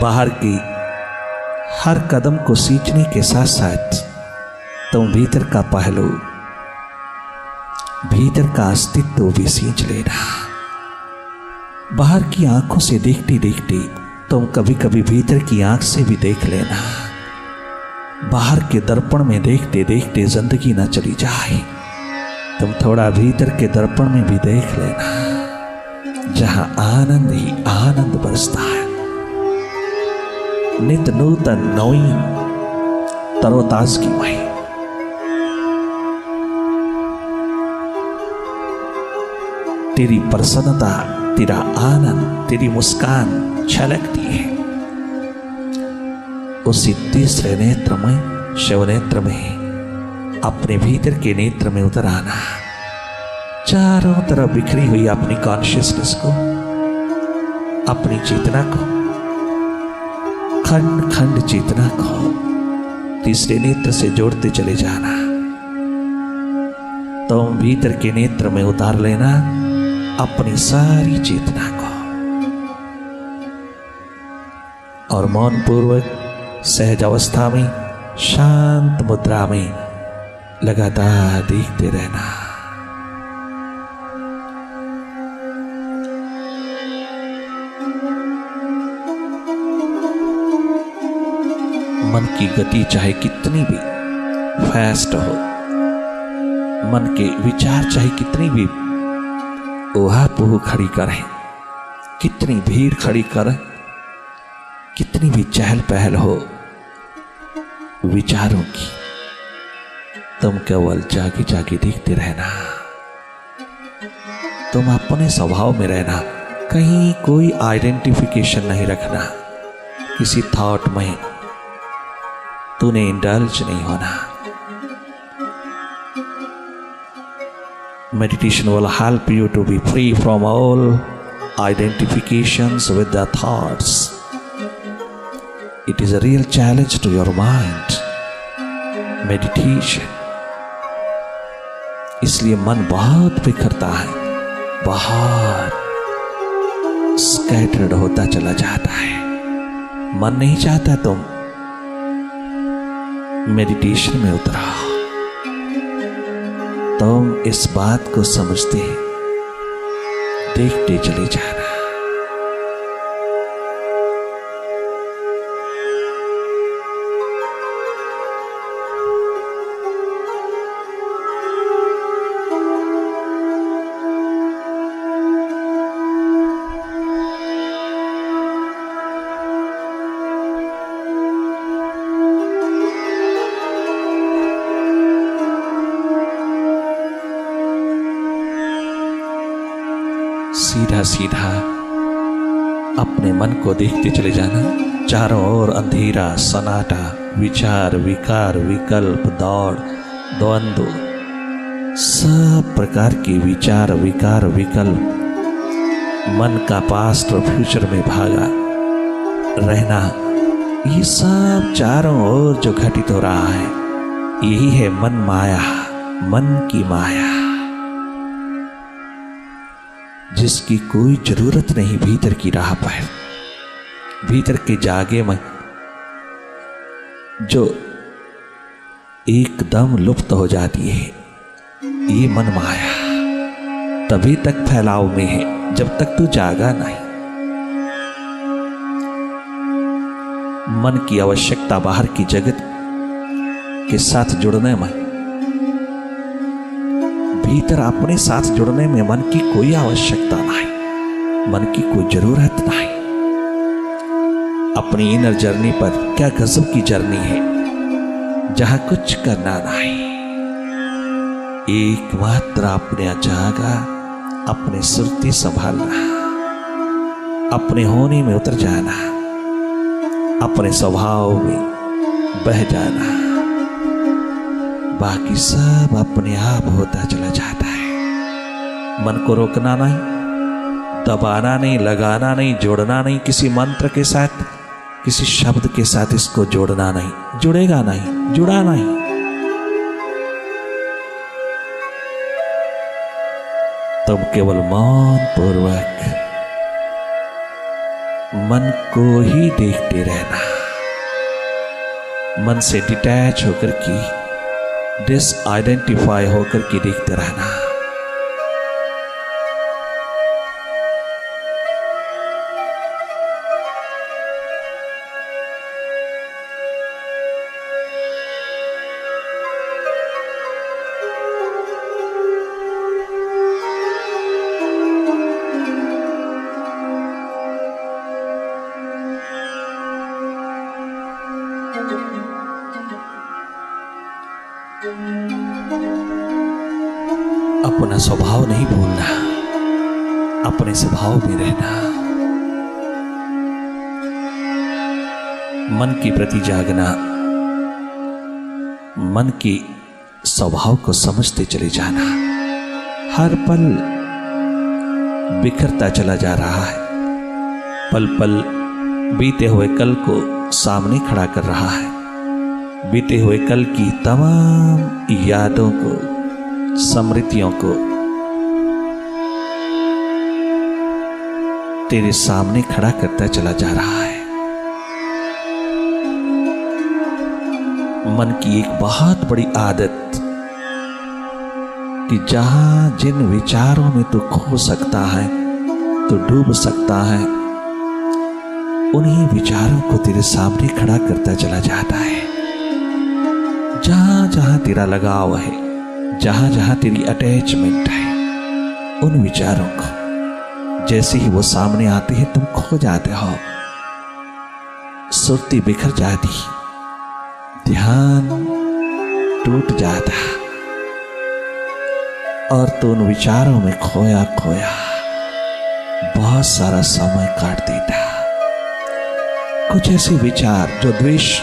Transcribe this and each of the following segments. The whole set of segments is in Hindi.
बाहर की हर कदम को सींचने के साथ साथ तुम भीतर का पहलू, भीतर का अस्तित्व भी सींच लेना। बाहर की आंखों से देखते देखते तुम कभी कभी भीतर की आंख से भी देख लेना। बाहर के दर्पण में देखते देखते जिंदगी ना चली जाए, तुम थोड़ा भीतर के दर्पण में भी देख लेना, जहां आनंद ही आनंद बरसता है। नित नूतन नवीन तरोताजगीमय। तेरी प्रसन्नता, तेरा आनंद, तेरी मुस्कान छलकती है। उसी तीसरे नेत्र में, शिव नेत्र में, अपने भीतर के नेत्र में उतर आना। चारों तरफ बिखरी हुई अपनी कॉन्शियसनेस को, अपनी चेतना को, खंड खंड चेतना को तीसरे नेत्र से जोड़ते चले जाना। तुम भीतर के नेत्र में उतार लेना अपनी सारी चेतना को, और मौन पूर्वक सहज अवस्था में, शांत मुद्रा में लगातार देखते रहना। मन की गति चाहे कितनी भी फास्ट हो, मन के विचार चाहे कितनी भी ओहा-पोह खड़ी करें, कितनी भीड़ खड़ी करें, कितनी भी चहल पहल हो विचारों की, तुम केवल जागे जागे देखते रहना। तुम अपने स्वभाव में रहना, कहीं कोई आइडेंटिफिकेशन नहीं रखना। किसी थॉट में तूने इंडल्ज नहीं होना। Meditation will help you to be free from all identifications with the thoughts. It is a real challenge to your mind. Meditation. इसलिए मन बहुत बिखरता है, बहुत स्कैटर्ड होता चला जाता है। मन नहीं चाहता तुम मेडिटेशन में उतरो। तुम इस बात को समझते, देखते चले जाना। सीधा सीधा अपने मन को देखते चले जाना। चारों ओर अंधेरा, सन्नाटा, विचार, विकार, विकल्प, दौड़, द्वंद्व, सब प्रकार के विचार, विकार, विकल्प, मन का पास्ट और फ्यूचर में भागा रहना, ये सब चारों ओर जो घटित हो रहा है, यही है मन माया, मन की माया, जिसकी कोई जरूरत नहीं भीतर की राह पर। भीतर के जागे में जो एकदम लुप्त हो जाती है, ये मन माया तभी तक फैलाव में है जब तक तू जागा नहीं। मन की आवश्यकता बाहर की जगत के साथ जुड़ने में, भीतर अपने साथ जुड़ने में मन की कोई आवश्यकता नहीं, मन की कोई जरूरत नहीं। अपनी इनर जर्नी पर क्या गजब की जर्नी है, जहां कुछ करना नहीं, एकमात्र अपने जागा, अपने सुरती संभालना, अपने होने में उतर जाना, अपने स्वभाव में बह जाना, बाकी सब अपने आप होता चला जाता है। मन को रोकना नहीं, दबाना नहीं, लगाना नहीं, जोड़ना नहीं, किसी मंत्र के साथ, किसी शब्द के साथ इसको जोड़ना नहीं, जुड़ेगा नहीं, जुड़ा नहीं। तुम केवल मौन पूर्वक मन को ही देखते रहना, मन से डिटैच होकर के, डिसआइडेंटिफाई होकर के देखते रहना। अपना स्वभाव नहीं भूलना, अपने स्वभाव में रहना, मन के प्रति जागना, मन के स्वभाव को समझते चले जाना। हर पल बिखरता चला जा रहा है, पल पल बीते हुए कल को सामने खड़ा कर रहा है, बीते हुए कल की तमाम यादों को, स्मृतियों को तेरे सामने खड़ा करता चला जा रहा है। मन की एक बहुत बड़ी आदत कि जहां जिन विचारों में तू खो सकता है, तो डूब सकता है, उन्हीं विचारों को तेरे सामने खड़ा करता चला जाता है। जहां जहां तेरा लगाव है, जहां जहां तेरी अटैचमेंट है, उन विचारों को जैसे ही वो सामने आते हैं तुम खो जाते हो, सुरती बिखर जाती, ध्यान टूट जाता और तो उन विचारों में खोया खोया बहुत सारा समय काट देता। कुछ ऐसे विचार जो द्वेष,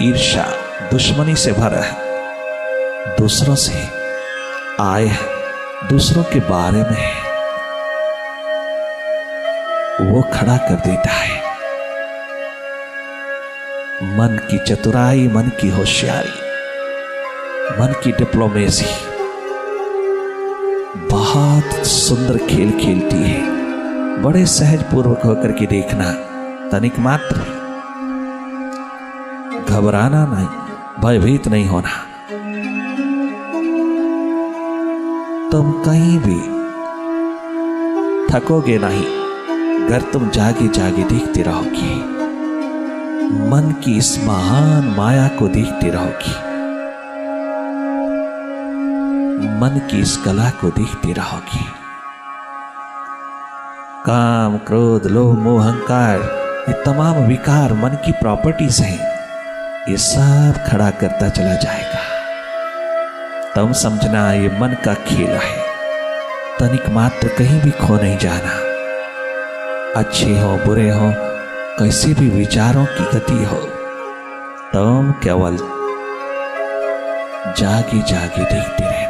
ईर्ष्या, दुश्मनी से भरा है, दूसरों से आए हैं, दूसरों के बारे में है, वो खड़ा कर देता है। मन की चतुराई, मन की होशियारी, मन की डिप्लोमेसी बहुत सुंदर खेल खेलती है। बड़े सहज पूर्वक होकर के देखना, तनिक मात्र घबराना नहीं, भयभीत नहीं होना। तुम कहीं भी थकोगे नहीं अगर तुम जागे जागे देखते रहोगे, मन की इस महान माया को देखते रहोगे, मन की इस कला को देखते रहोगे। काम, क्रोध, लोभ, मोह, अहंकार, ये तमाम विकार मन की प्रॉपर्टीज हैं, ये सब खड़ा करता चला जाएगा। तुम समझना ये मन का खेल है, तनिक मात्र कहीं भी खो नहीं जाना। अच्छे हो, बुरे हो, कैसे भी विचारों की गति हो, तुम केवल जागे जागे देखते रहना।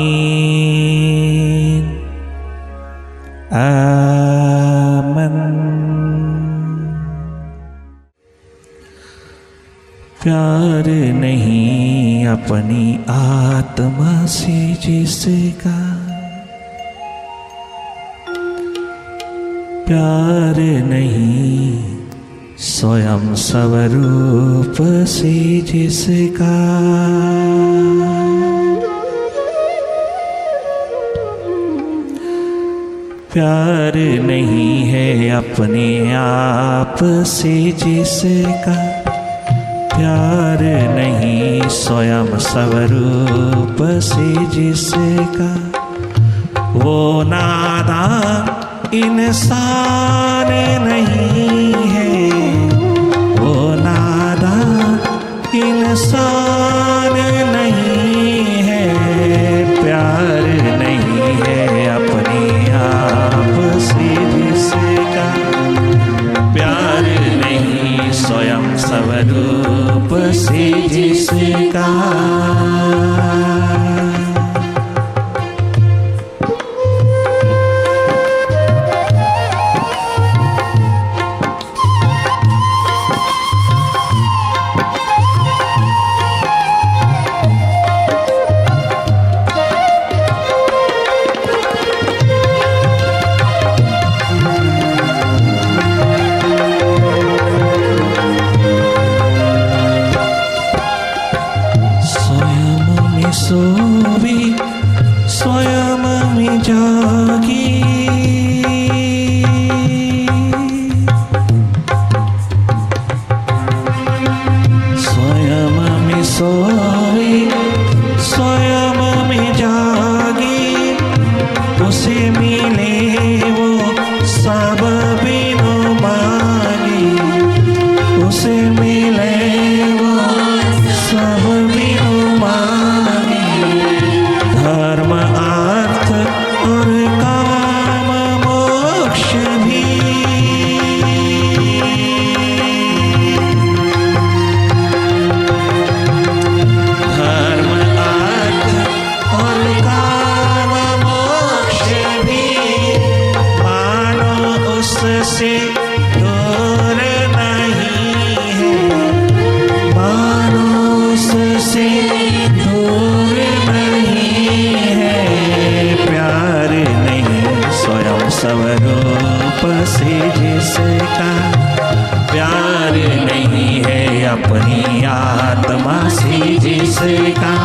आमीन आमन। प्यार नहीं अपनी आत्मा से जिसका, प्यार नहीं स्वयं स्वरूप से जिसका, प्यार नहीं है अपने आप से जिसका, प्यार नहीं स्वयं स्वरूप से जिसका, वो नादान इंसान नहीं है, वो नादान इंसान नहीं है। प्यार नहीं है अपने आप से जिसका, प्यार नहीं स्वयं स्वरूप से जिसका। सोवी स्वयं में जागी, स्वयं में सोवी स्वयं में जागी, उसे मिले वो सब बिनु मांगी, उसे मिले वो सब बिनु मांगी। धर्म अर्थ और काम मोक्ष भी, धर्म अर्थ और काम मोक्ष भी, मानो उससे दूर नहीं है, मानो उससे दूर नहीं है। प्यार नहीं स्वयं स्वरूप से जिसका, प्यार नहीं है अपनी आत्मा से जिसका।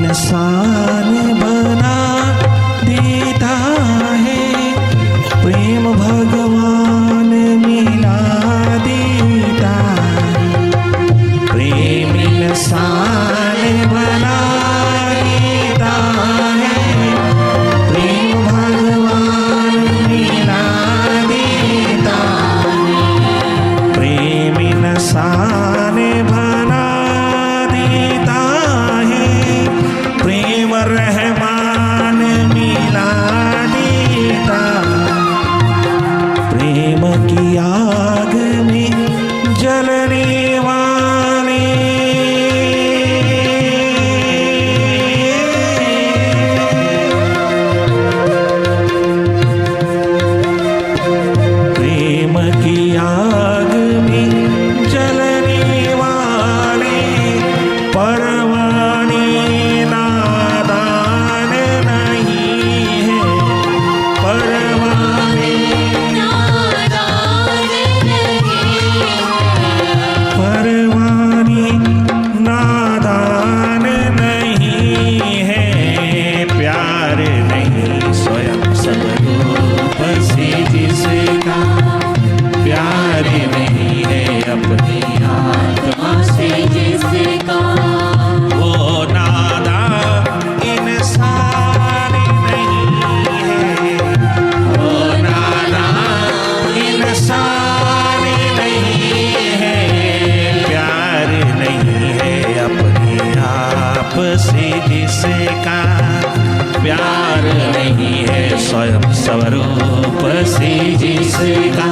इंसान बना देता है, प्रेम भगवान मिला देता है, प्रेम इंसान बना देता है, प्रेम भगवान मिला देता है, प्रेम इंसान बना देता है, प्रेम रहमान मिला देता, प्रेम की आग में जलने वाले, प्रेम की आग में जलने वाले परवाने नादान नहीं है, परवाने नादान नहीं है, परवाने नादान नहीं है। प्यार नहीं स्वयं स्वरूप से जिसका, प्यार नहीं है अपनी आत्मा से जिसका, वो नादान इंसान नहीं है, वो नादान इंसान नहीं है। प्यार नहीं है अपने आप से जिसका, प्यार नहीं है स्वयं स्वरूप से जिसका।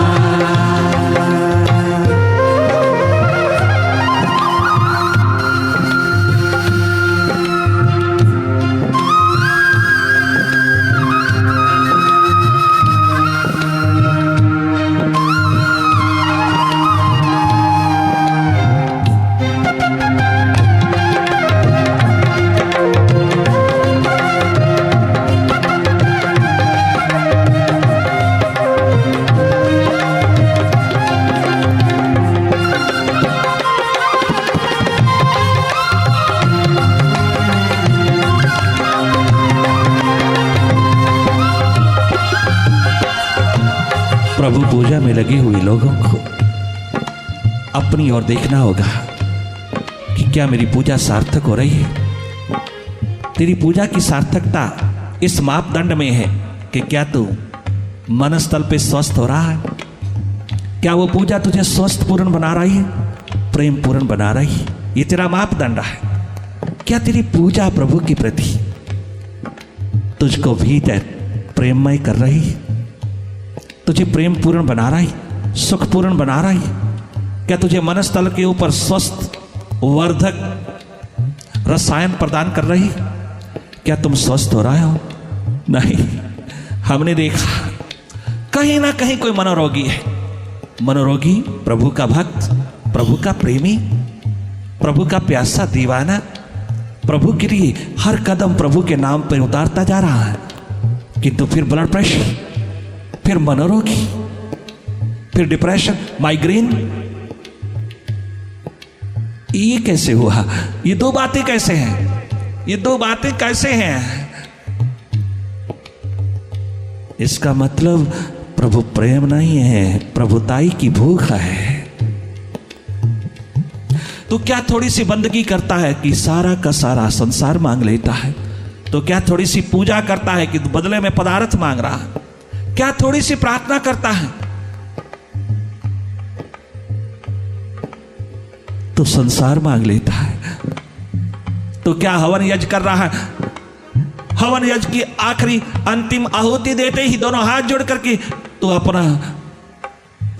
पूजा में लगे हुए लोगों को अपनी ओर देखना होगा कि क्या मेरी पूजा सार्थक हो रही है। तेरी पूजा की सार्थकता इस मापदंड में है कि क्या तू मनस्थल पे स्वस्थ हो रहा है, क्या वो पूजा तुझे स्वस्थ पूर्ण बना रही है, प्रेम पूर्ण बना रही है। ये तेरा मापदंड है। क्या तेरी पूजा प्रभु के प्रति तुझको भीतर प्रेममय कर रही है, तुझे प्रेम पूर्ण बना रही, सुख पूर्ण बना रही। क्या तुझे मनस्थल के ऊपर स्वस्थ वर्धक रसायन प्रदान कर रही। क्या तुम स्वस्थ हो रहे हो? नहीं, हमने देखा कहीं ना कहीं कोई मनोरोगी है। मनोरोगी प्रभु का भक्त, प्रभु का प्रेमी, प्रभु का प्यासा दीवाना, प्रभु के लिए हर कदम प्रभु के नाम पर उतारता जा रहा है, किंतु फिर ब्लड प्रेशर, फिर मनोरोगी, फिर डिप्रेशन, माइग्रेन। ये कैसे हुआ? ये दो बातें कैसे हैं? ये दो बातें कैसे हैं? इसका मतलब प्रभु प्रेम नहीं है, प्रभुताई की भूख है। तो क्या थोड़ी सी बंदगी करता है कि सारा का सारा संसार मांग लेता है? तो क्या थोड़ी सी पूजा करता है कि बदले में पदार्थ मांग रहा है? क्या थोड़ी सी प्रार्थना करता है तो संसार मांग लेता है? तो क्या हवन यज्ञ कर रहा है? हवन यज्ञ की आखिरी अंतिम आहुति देते ही दोनों हाथ जोड़ करके तो अपना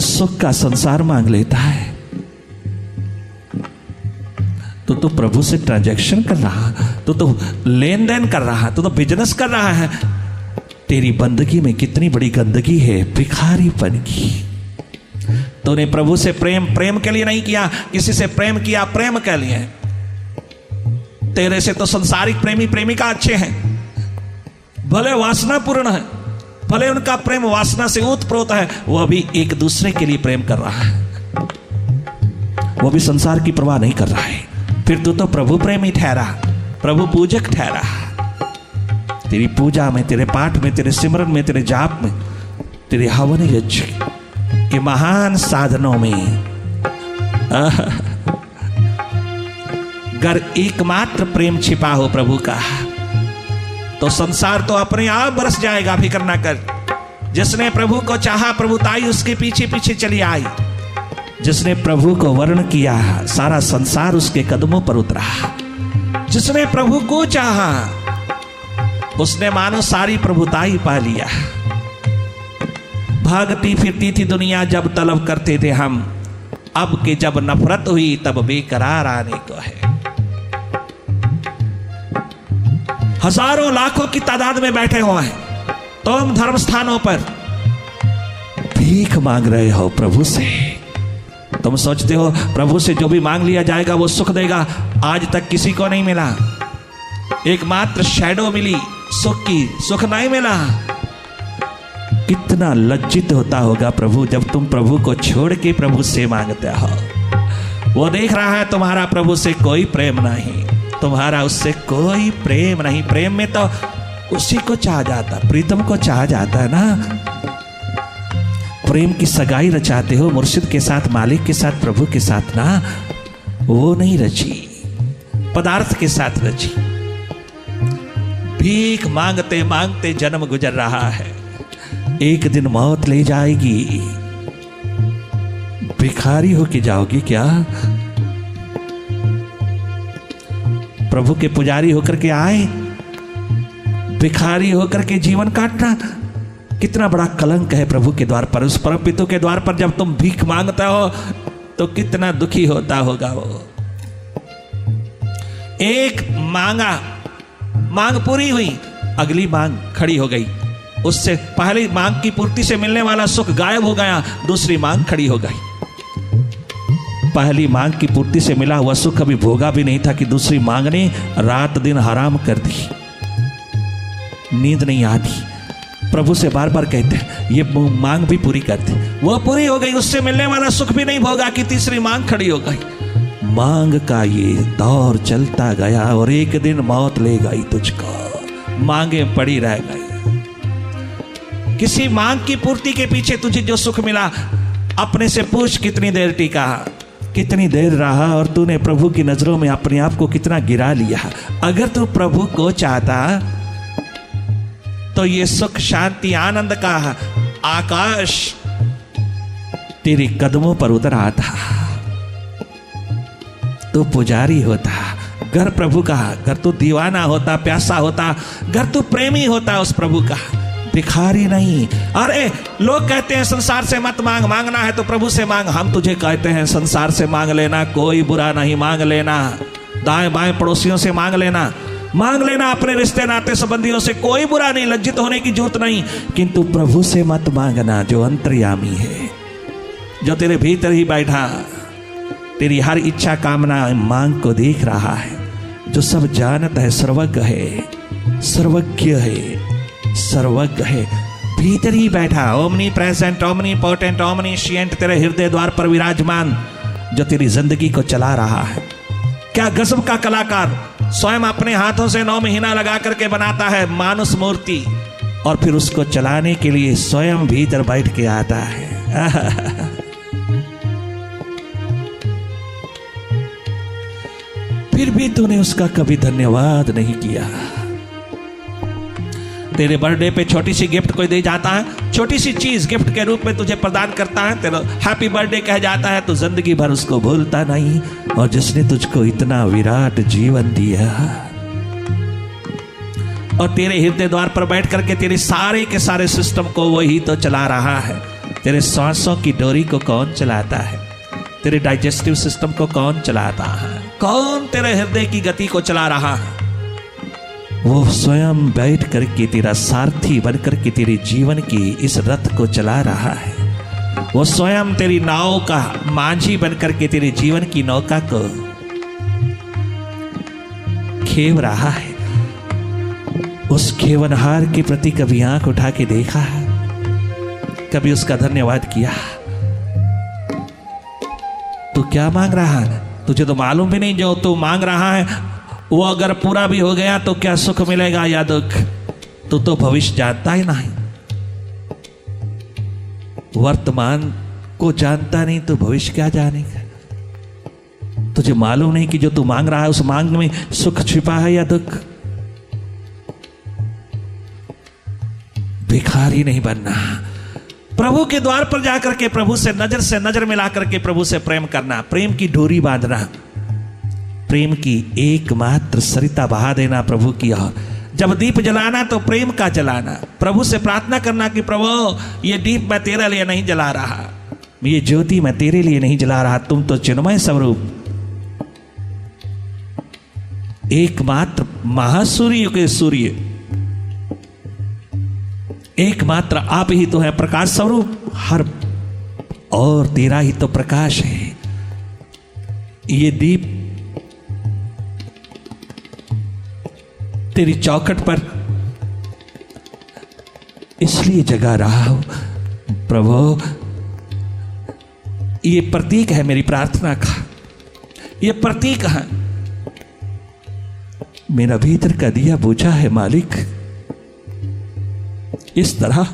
सुख का संसार मांग लेता है। तो प्रभु से ट्रांजैक्शन कर रहा, तो लेन देन कर रहा, तो बिजनेस कर रहा है। तेरी बंदगी में कितनी बड़ी गंदगी है, भिखारीपन की। तूने प्रभु से प्रेम के लिए नहीं किया, किसी से प्रेम किया प्रेम के लिए। तेरे से तो संसारिक प्रेमी प्रेमिका अच्छे हैं, भले वासना पूर्ण है, भले उनका प्रेम वासना से ओतप्रोत है, वह भी एक दूसरे के लिए प्रेम कर रहा है, वो भी संसार की परवाह नहीं कर रहा है। फिर तू तो प्रभु प्रेमी ठहरा, प्रभु पूजक ठहरा। तेरी पूजा में, तेरे पाठ में, तेरे सिमरन में, तेरे जाप में, तेरे हवन यज्ञ के महान साधनों में अगर एकमात्र प्रेम छिपा हो प्रभु का, तो संसार तो अपने आप बरस जाएगा। फिक्र ना कर। जिसने प्रभु को चाहा, प्रभुताई उसके पीछे पीछे चली आई। जिसने प्रभु को वर्ण किया, सारा संसार उसके कदमों पर उतरा। जिसने प्रभु को चाहा, उसने मानो सारी प्रभुताई पा लिया। भागती फिरती थी दुनिया जब तलब करते थे हम, अब के जब नफरत हुई तब बेकरार आने को है। हजारों लाखों की तादाद में बैठे हुए हैं तुम धर्म स्थानों पर, भीख मांग रहे हो प्रभु से। तुम सोचते हो प्रभु से जो भी मांग लिया जाएगा वो सुख देगा। आज तक किसी को नहीं मिला, एकमात्र शैडो मिली सुख की, सुख नहीं मिला। कितना लज्जित होता होगा प्रभु जब तुम प्रभु को छोड़ के प्रभु से मांगते हो। वो देख रहा है तुम्हारा प्रभु से कोई प्रेम नहीं, तुम्हारा उससे कोई प्रेम नहीं। प्रेम में तो उसी को चाह जाता, प्रीतम को चाह जाता है ना। प्रेम की सगाई रचाते हो मुर्शिद के साथ, मालिक के साथ, प्रभु के साथ ना, वो नहीं रची, पदार्थ के साथ रची। भीख मांगते मांगते जन्म गुजर रहा है, एक दिन मौत ले जाएगी। भिखारी होके जाओगी क्या? प्रभु के पुजारी होकर के आए, भिखारी होकर के जीवन काटना कितना बड़ा कलंक है प्रभु के द्वार पर। उस परम पिता के द्वार पर जब तुम भीख मांगते हो तो कितना दुखी होता होगा वो। एक मांगा, मांग पूरी हुई, अगली मांग खड़ी हो गई। उससे पहली मांग की पूर्ति से मिलने वाला सुख गायब हो गया, दूसरी मांग खड़ी हो गई। पहली मांग की पूर्ति से मिला हुआ सुख अभी भोगा भी नहीं था कि दूसरी मांग ने रात दिन हराम कर दी। नींद नहीं आती, प्रभु से बार बार कहते हैं ये मांग भी पूरी करते, वो पूरी हो गई, उससे मिलने वाला सुख भी नहीं भोगा कि तीसरी मांग खड़ी हो गई। मांग का ये दौर चलता गया और एक दिन मौत ले गई तुझको, मांगे पड़ी रह गई। किसी मांग की पूर्ति के पीछे तुझे जो सुख मिला, अपने से पूछ कितनी देर टिका, कितनी देर रहा और तूने प्रभु की नजरों में अपने आप को कितना गिरा लिया। अगर तू प्रभु को चाहता तो ये सुख शांति आनंद का आकाश तेरे कदमों पर उतर आता, तो पुजारी होता। घर प्रभु का, घर तू दीवाना होता, प्यासा होता, घर तू प्रेमी होता उस प्रभु का, भिखारी नहीं। अरे लोग कहते हैं संसार से मत मांग, मांगना है तो प्रभु से मांग। हम तुझे कहते हैं संसार से मांग लेना, कोई बुरा नहीं, मांग लेना। दाएं बाएं पड़ोसियों से मांग लेना, मांग लेना, अपने रिश्ते नाते संबंधियों से, कोई बुरा नहीं, लज्जित होने की जरूरत नहीं। किंतु प्रभु से मत मांगना, जो अंतर्यामी है, जो तेरे भीतर ही बैठा, तेरी हर इच्छा कामना मांग को देख रहा है, जो सब जानता है, सर्वज्ञ है, सर्वज्ञ है, सर्वज्ञ है, भीतर ही बैठा, ओमनी प्रेजेंट, ओमनी पोटेंट, ओमनीशिएंट, तेरे हृदय द्वार पर विराजमान, जो तेरी जिंदगी को चला रहा है। क्या गजब का कलाकार स्वयं अपने हाथों से 9 महीना लगा करके बनाता है मानुष मूर्ति, और फिर उसको चलाने के लिए स्वयं भीतर बैठ के आता है। फिर भी तूने उसका कभी धन्यवाद नहीं किया। तेरे बर्थडे पे छोटी सी गिफ्ट कोई दे जाता है, छोटी सी चीज गिफ्ट के रूप में तुझे प्रदान करता है, तेरा हैप्पी बर्थडे कह जाता है, तो जिंदगी भर उसको भूलता नहीं। और जिसने तुझको इतना विराट जीवन दिया और तेरे हृदय द्वार पर बैठ करके तेरे सारे के सारे सिस्टम को वही तो चला रहा है। तेरे सांसों की डोरी को कौन चलाता है? तेरे डाइजेस्टिव सिस्टम को कौन चलाता है? कौन तेरे हृदय की गति को चला रहा है? वो स्वयं बैठ करके तेरा सारथी बनकर के तेरे जीवन की इस रथ को चला रहा है। वो स्वयं तेरी नाव का मांझी बनकर के तेरे जीवन की नौका को खेव रहा है। उस खेवनहार के प्रति कभी आंख उठा के देखा है? कभी उसका धन्यवाद किया? तू क्या मांग रहा है? तुझे तो मालूम भी नहीं जो तू मांग रहा है वो अगर पूरा भी हो गया तो क्या सुख मिलेगा या दुख, तू तो भविष्य जानता ही नहीं। वर्तमान को जानता नहीं तो भविष्य क्या जानेगा? तुझे मालूम नहीं कि जो तू मांग रहा है उस मांग में सुख छिपा है या दुख। भिखारी नहीं बनना, प्रभु के द्वार पर जाकर के प्रभु से नजर मिला करके प्रभु से प्रेम करना, प्रेम की डोरी बांधना, प्रेम की एकमात्र सरिता बहा देना प्रभु की ओर। जब दीप जलाना तो प्रेम का जलाना, प्रभु से प्रार्थना करना कि प्रभु ये दीप मैं तेरे लिए नहीं जला रहा, ये ज्योति मैं तेरे लिए नहीं जला रहा, तुम तो चिन्मय स्वरूप एकमात्र महासूर्य के सूर्य, एकमात्र आप ही तो है प्रकाश स्वरूप, हर और तेरा ही तो प्रकाश है। ये दीप तेरी चौखट पर इसलिए जगा रहा हूं प्रभु, ये प्रतीक है मेरी प्रार्थना का, ये प्रतीक है मेरा भीतर का दिया बुझा है मालिक। इस तरह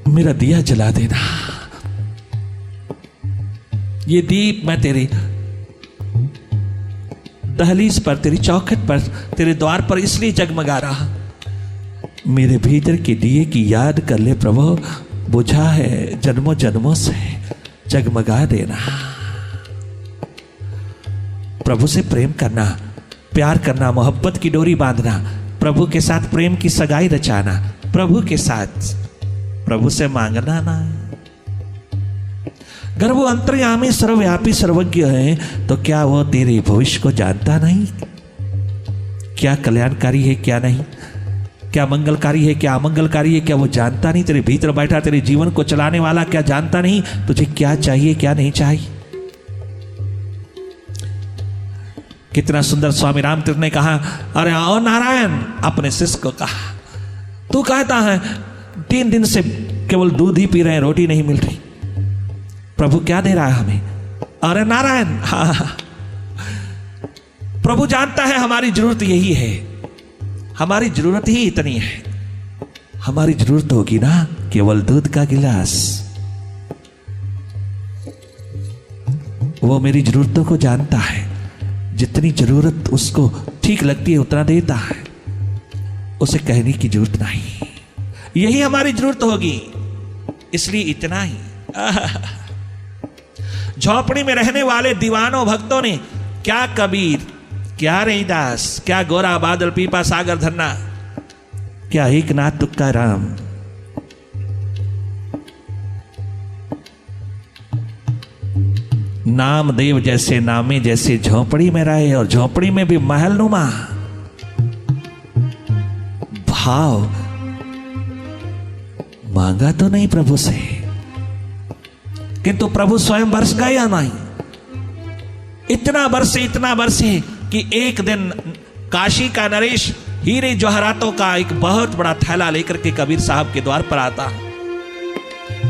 मेरा दिया जला देना। ये दीप मैं तेरे दहलीज पर, तेरी चौखट पर, तेरे द्वार पर इसलिए जगमगा रहा, मेरे भीतर के दिए की याद कर ले प्रभु, बुझा है जन्मों जन्मों से, जगमगा देना। प्रभु से प्रेम करना, प्यार करना, मोहब्बत की डोरी बांधना, प्रभु के साथ प्रेम की सगाई रचाना, प्रभु के साथ, प्रभु से मांगना ना। अगर वो अंतर्यामी सर्वव्यापी सर्वज्ञ है तो क्या वो तेरे भविष्य को जानता नहीं? क्या कल्याणकारी है क्या नहीं, क्या मंगलकारी है क्या अमंगलकारी है, क्या वो जानता नहीं? तेरे भीतर बैठा तेरे जीवन को चलाने वाला क्या जानता नहीं तुझे क्या चाहिए क्या नहीं चाहिए? कितना सुंदर स्वामी रामतीर्थ ने कहा, अरे आओ नारायण, अपने शिष्य को कहा, तू कहता है 3 दिन से केवल दूध ही पी रहे हैं, रोटी नहीं मिल रही, प्रभु क्या दे रहा है हमें? अरे नारायण, हाँ प्रभु जानता है हमारी जरूरत यही है, हमारी जरूरत ही इतनी है। हमारी जरूरत होगी ना केवल दूध का गिलास। वो मेरी जरूरतों को जानता है, जितनी जरूरत उसको ठीक लगती है उतना देता है, उसे कहने की जरूरत नहीं। यही हमारी जरूरत होगी, इसलिए इतना ही। झोपड़ी में रहने वाले दीवानों भक्तों ने, क्या कबीर, क्या रैदास, क्या गोरा बादल पीपा सागर धन्ना, क्या एक नाथ तुक्का राम, नामदेव जैसे नामे जैसे झोपड़ी में रहे, और झोपड़ी में भी महलनुमा भाव। मांगा तो नहीं प्रभु से, किंतु प्रभु स्वयं बरस गए या नहीं? इतना बरसे कि एक दिन काशी का नरेश हीरे जवाहरातों का एक बहुत बड़ा थैला लेकर के कबीर साहब के द्वार पर आता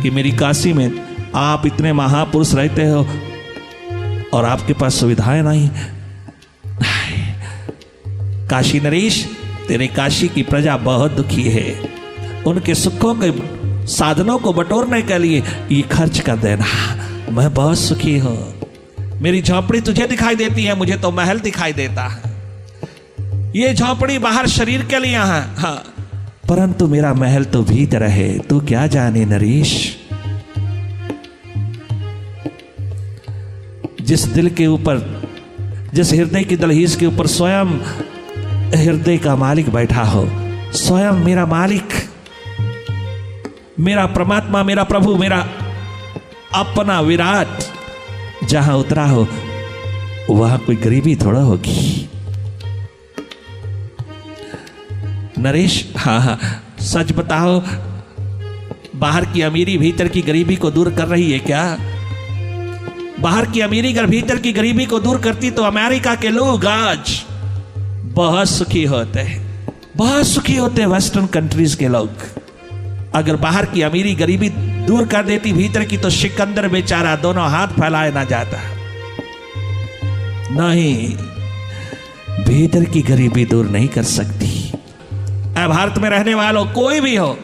कि मेरी काशी में आप इतने महापुरुष रहते हो और आपके पास सुविधाएं नहीं। काशी नरेश, तेरे काशी की प्रजा बहुत दुखी है, उनके सुखों के साधनों को बटोरने के लिए ये खर्च कर देना। मैं बहुत सुखी हूं, मेरी झोपड़ी तुझे दिखाई देती है, मुझे तो महल दिखाई देता है। ये झोपड़ी बाहर शरीर के लिए है, हाँ, परंतु मेरा महल तो भीतर है। तू क्या जाने नरेश, जिस दिल के ऊपर, जिस हृदय की दहलीज के ऊपर स्वयं हृदय का मालिक बैठा हो, स्वयं मेरा मालिक, मेरा परमात्मा, मेरा प्रभु, मेरा अपना विराट जहां उतरा हो, वहां कोई गरीबी थोड़ा होगी। नरेश, हाँ, सच बताओ, बाहर की अमीरी भीतर की गरीबी को दूर कर रही है क्या? बाहर की अमीरी अगर भीतर की गरीबी को दूर करती तो अमेरिका के लोग आज बहुत सुखी होते हैं, बहुत सुखी होते हैं। वेस्टर्न कंट्रीज के लोग अगर बाहर की अमीरी गरीबी दूर कर देती भीतर की, तो सिकंदर बेचारा दोनों हाथ फैलाए ना जाता। नहीं, भीतर की गरीबी दूर नहीं कर सकती। भारत में रहने वालों कोई भी हो,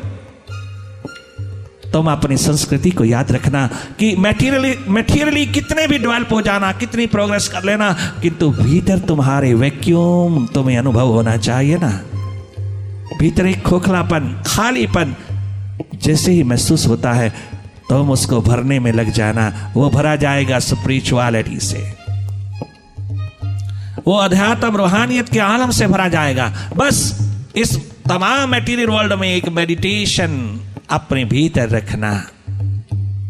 तुम अपनी संस्कृति को याद रखना कि मैटीरियली कितने भी डेवलप हो जाना, कितनी प्रोग्रेस कर लेना, किंतु भीतर तुम्हारे वैक्यूम तुम्हें अनुभव होना चाहिए ना। भीतर एक खोखलापन, खालीपन जैसे ही महसूस होता है, तुम उसको भरने में लग जाना। वो भरा जाएगा स्पिरिचुअलिटी से, वो अध्यात्म रूहानियत के आलम से भरा जाएगा। बस इस तमाम मटेरियल वर्ल्ड में एक मेडिटेशन अपने भीतर रखना,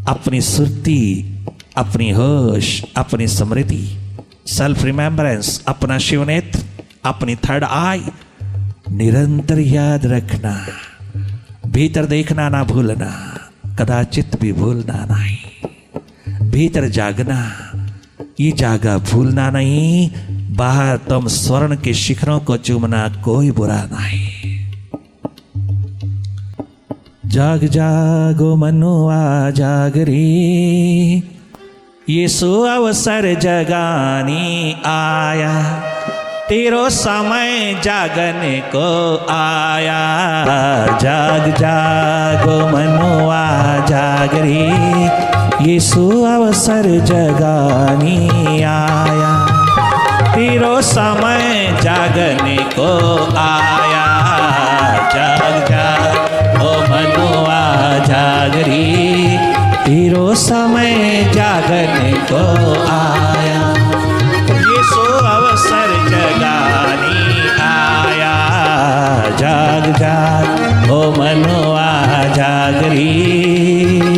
अपनी सुरती, अपनी होश, अपनी स्मृति, सेल्फ रिमेम्बरेंस, अपना शिवनेत्र, अपनी थर्ड आई निरंतर याद रखना। भीतर देखना ना भूलना, कदाचित भी भूलना नहीं। भीतर जागना, ये जागा भूलना नहीं। बाहर तुम स्वर्ण के शिखरों को चूमना कोई बुरा नहीं। जाग जागो मनुआ जाग रे, ये सो अवसर जगानी आया, तेरो समय जागने को आया। जाग जागो मनुआ जाग रे, ये सो अवसर जगानी आया, तेरो समय जागने को आया। जाग जाग ओ मनुआ जाग रे, तेरो समय जागने को आया, ये सो अवसर जगानी आया। जाग जाग ओ मनुआ जाग रे।